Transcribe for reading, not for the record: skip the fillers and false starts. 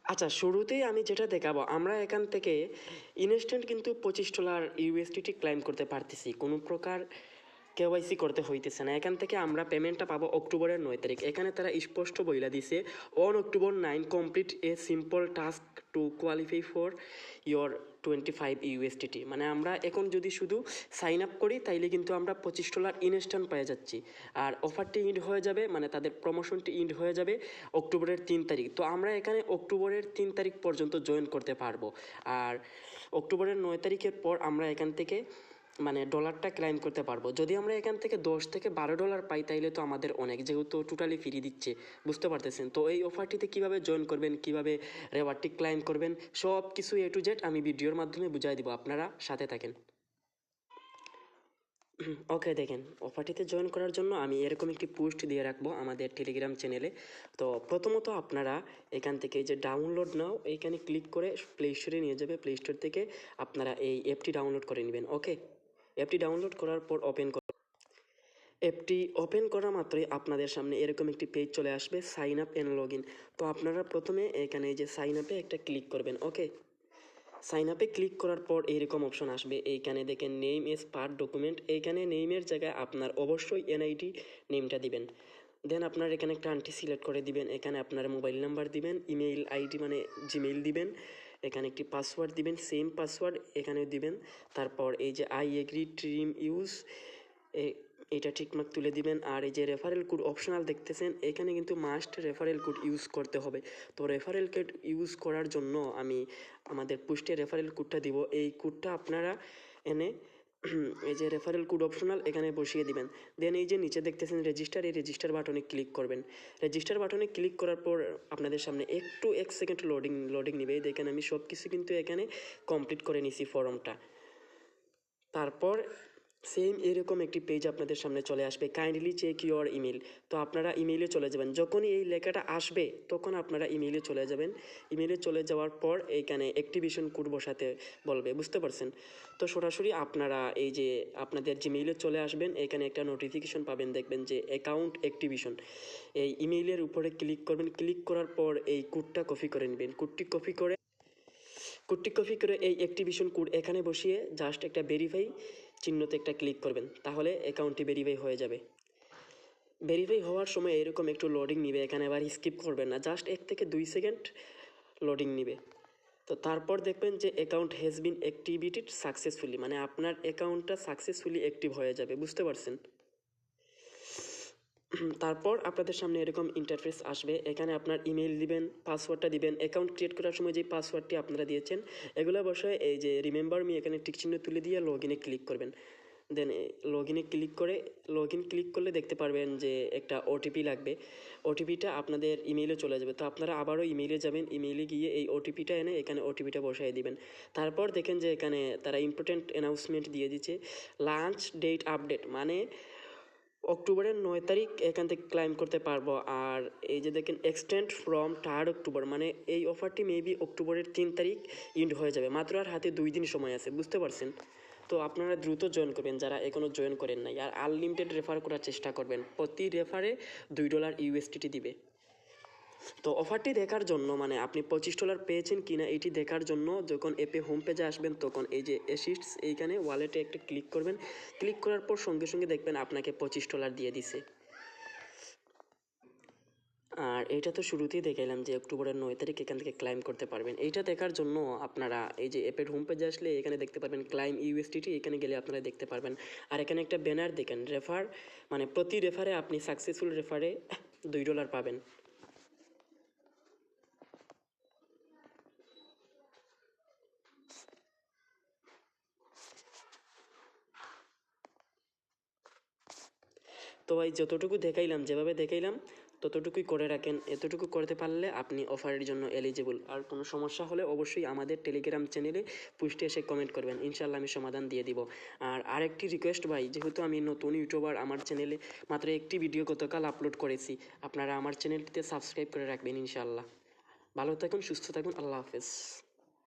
আচ্ছা, শুরুতেই আমি যেটা দেখাবো, আমরা এখান থেকে ইনস্ট্যান্ট কিন্তু $25 ইউএসডিটি ক্লাইম করতে পারতেছি, কোনো প্রকার কেওয়াইসি করতে হইতেছে না। এখান থেকে আমরা পেমেন্টটা পাবো অক্টোবরের 9 তারিখ। এখানে তারা স্পষ্ট বইলা দিছে, on October 9 complete a simple task to qualify for your 25 USDT. মানে আমরা এখন যদি শুধু সাইন আপ করি তাইলে কিন্তু আমরা $25 ইনস্ট্যান্ট পেয়ে যাচ্ছি। আর অফারটি ইন্ড হয়ে যাবে, মানে তাদের প্রমোশনটি ইন্ড হয়ে যাবে অক্টোবরের 3 তারিখ। তো আমরা এখানে অক্টোবরের 3 তারিখ পর্যন্ত জয়েন করতে পারবো। আর অক্টোবরের 9 তারিখের পর আমরা এখান থেকে মানে ডলারটা ক্লাইম করতে পারবো। যদি আমরা এখান থেকে $10 থেকে $12 পাই তাইলে তো আমাদের অনেক, যেহেতু টোটালি ফ্রি দিচ্ছে, বুঝতে পারতেছেন। তো এই অফারটিতে কিভাবে জয়েন করবেন, কিভাবে রেওয়ার্ডটি ক্লাইম করবেন, সব কিছু A to Z আমি ভিডিওর মাধ্যমে বুঝাই দিব, আপনারা সাথে থাকেন। ওকে, দেখেন, অফারটিতে জয়েন করার জন্য আমি এরকম একটি পোস্ট দিয়ে রাখবো আমাদের টেলিগ্রাম চ্যানেলে। তো প্রথমত আপনারা এখান থেকে এই যে ডাউনলোড নাও, এইখানে ক্লিক করে প্লে স্টোরে নিয়ে যাবে। প্লে স্টোর থেকে আপনারা এই অ্যাপটি ডাউনলোড করে নেবেন। ওকে, অ্যাপটি ডাউনলোড করার পর অ্যাপটি ওপেন করা মাত্রই আপনাদের সামনে এরকম একটি পেজ চলে আসবে, sign up and log in. তো আপনারা প্রথমে এখানে এই যে সাইন আপে একটা ক্লিক করবেন। ওকে, সাইন আপে ক্লিক করার পর এইরকম অপশন আসবে, এইখানে দেখেন নেম এস পার ডকুমেন্ট। এইখানে নেমের জায়গায় আপনার অবশ্যই এনআইডি নেমটা দিবেন। দেন আপনার এখানে একটা আন্টি সিলেক্ট করে দিবেন, এখানে আপনার মোবাইল নাম্বার দিবেন, ইমেইল আইডি মানে জিমেইল দিবেন, এখানে একটি পাসওয়ার্ড দিবেন, সেম পাসওয়ার্ড এখানেও দিবেন। তারপর এই যে আই এগ্রি ট্রিম ইউজ, এটা ঠিকঠাক তুলে দিবেন। আর এই যে রেফারেল কোড অপশনাল দেখতেছেন, এখানে কিন্তু মাস্ট রেফারেল কোড ইউজ করতে হবে। তো রেফারেল কোড ইউজ করার জন্য আমি আমাদের পোস্টে রেফারেল কোডটা দিব। এই কোডটা আপনারা এনে এই যে রেফারেল কোড অপশনাল এখানে বসিয়ে দিবেন। দেন এই যে নিচে দেখতেছেন রেজিস্টার, এই রেজিস্টার বাটনে ক্লিক করবেন। রেজিস্টার বাটনে ক্লিক করার পর আপনাদের সামনে একটু 1 সেকেন্ড লোডিং নেবে। দেখেন আমি সব কিছু কিন্তু এখানে কমপ্লিট করে নিছি ফর্মটা। তারপর সেম এরকম একটি পেজ আপনাদের সামনে চলে আসবে, কাইন্ডলি চেক ইউর ইমেল। তো আপনারা ইমেইলে চলে যাবেন, যখনই এই লেখাটা আসবে তখন আপনারা ইমেইলে চলে যাবেন। ইমেইলে চলে যাওয়ার পর এইখানে অ্যাক্টিভেশন কোড বসাতে বলবে, বুঝতে পারছেন। তো সরাসরি আপনারা এই যে আপনাদের জিমেইলে চলে আসবেন, এখানে একটা নোটিফিকেশন পাবেন, দেখবেন যে অ্যাকাউন্ট অ্যাক্টিভেশন। এই ইমেইলের উপরে ক্লিক করবেন, ক্লিক করার পর এই কোডটা কপি করে নেবেন। কোডটি কপি করে এই অ্যাক্টিভেশন কোড এখানে বসিয়ে জাস্ট একটা ভেরিফাই চিহ্নতে একটা ক্লিক করবেন, তাহলে অ্যাকাউন্টটি ভেরিফাই হয়ে যাবে। ভেরিফাই হওয়ার সময় এরকম একটু লোডিং নিবে, এখানে আবার স্কিপ করবেন না, জাস্ট 1 থেকে 2 সেকেন্ড লোডিং নিবে। তো তারপর দেখবেন যে account has been activated successfully, মানে আপনার অ্যাকাউন্টটা সাকসেসফুলি অ্যাক্টিভ হয়ে যাবে, বুঝতে পারছেন। তারপর আপনাদের সামনে এরকম ইন্টারফেস আসবে, এখানে আপনার ইমেল দিবেন, পাসওয়ার্ডটা দিবেন। অ্যাকাউন্ট ক্রিয়েট করার সময় যে পাসওয়ার্ডটি আপনারা দিয়েছেন এগুলো বসায় এই যে রিমেম্বার মি এখানে টিক চিহ্ন তুলে দিয়ে লগ ইনে ক্লিক করবেন। দেন লগ ইনে ক্লিক করলে দেখতে পারবেন যে একটা ওটিপি লাগবে। ওটিপিটা আপনাদের ইমেইলে চলে যাবে। তো আপনারা আবারও ইমেইলে যাবেন, ইমেইলে গিয়ে এই ওটিপিটা এনে এখানে ওটিপিটা বসাই দিবেন। তারপর দেখেন যে এখানে তারা ইম্পর্টেন্ট অ্যানাউন্সমেন্ট দিয়ে দিচ্ছে, লাঞ্চ ডেট আপডেট, মানে অক্টোবরের 9 তারিখ এখান থেকে ক্লাইম করতে পারবো। আর এই যে দেখেন এক্সটেন্ড ফ্রম 3 অক্টোবর, মানে এই অফারটি মেবি অক্টোবরের 3 তারিখ ইন্ড হয়ে যাবে, মাত্র আর হাতে 2 দিন সময় আছে, বুঝতে পারছেন। তো আপনারা দ্রুত জয়েন করবেন যারা এখনও জয়েন করেন নাই। আর আনলিমিটেড রেফার করার চেষ্টা করবেন, প্রতি রেফারে $2 ইউএসডিটি দিবে। তো অফারটি দেখার জন্য, মানে আপনি $25 পেয়েছেন কিনা এটি দেখার জন্য যখন অ্যাপে হোম পেজে আসবেন তখন এই যে অ্যাসিস্টস এইখানে ওয়ালেটে একটা ক্লিক করবেন। ক্লিক করার পর সঙ্গে সঙ্গে দেখবেন আপনাকে $25 দিয়ে দিছে। আর এইটা তো শুরুতেই দেখাইলাম যে অক্টোবরের 9 তারিখ এখান থেকে ক্লাইম করতে পারবেন। এইটা দেখার জন্য আপনারা এই যে অ্যাপের হোম পেজে আসলে এখানে দেখতে পারবেন ক্লাইম ইউএসডিটি, এখানে গেলে আপনারা দেখতে পারবেন। আর এখানে একটা ব্যানার দেখেন রেফার, মানে প্রতি রেফারে আপনি সাকসেসফুল রেফারে $2 পাবেন। তো ভাই যতটুকু দেখাইলাম, যেভাবে দেখাইলাম ততটুকুই করে রাখেন, এতটুকু করতে পারলে আপনি অফারের জন্য এলিজিবল। আর কোনো সমস্যা হলে অবশ্যই আমাদের টেলিগ্রাম চ্যানেলে পোস্টে এসে কমেন্ট করবেন, ইনশাল্লাহ আমি সমাধান দিয়ে দিব। আর আরেকটি রিকোয়েস্ট ভাই, যেহেতু আমি নতুন ইউটিউবার, আমার চ্যানেলে মাত্র একটি ভিডিও গতকাল আপলোড করেছি, আপনারা আমার চ্যানেলটিতে সাবস্ক্রাইব করে রাখবেন ইনশাল্লাহ। ভালো থাকুন, সুস্থ থাকুন, আল্লাহ হাফেজ।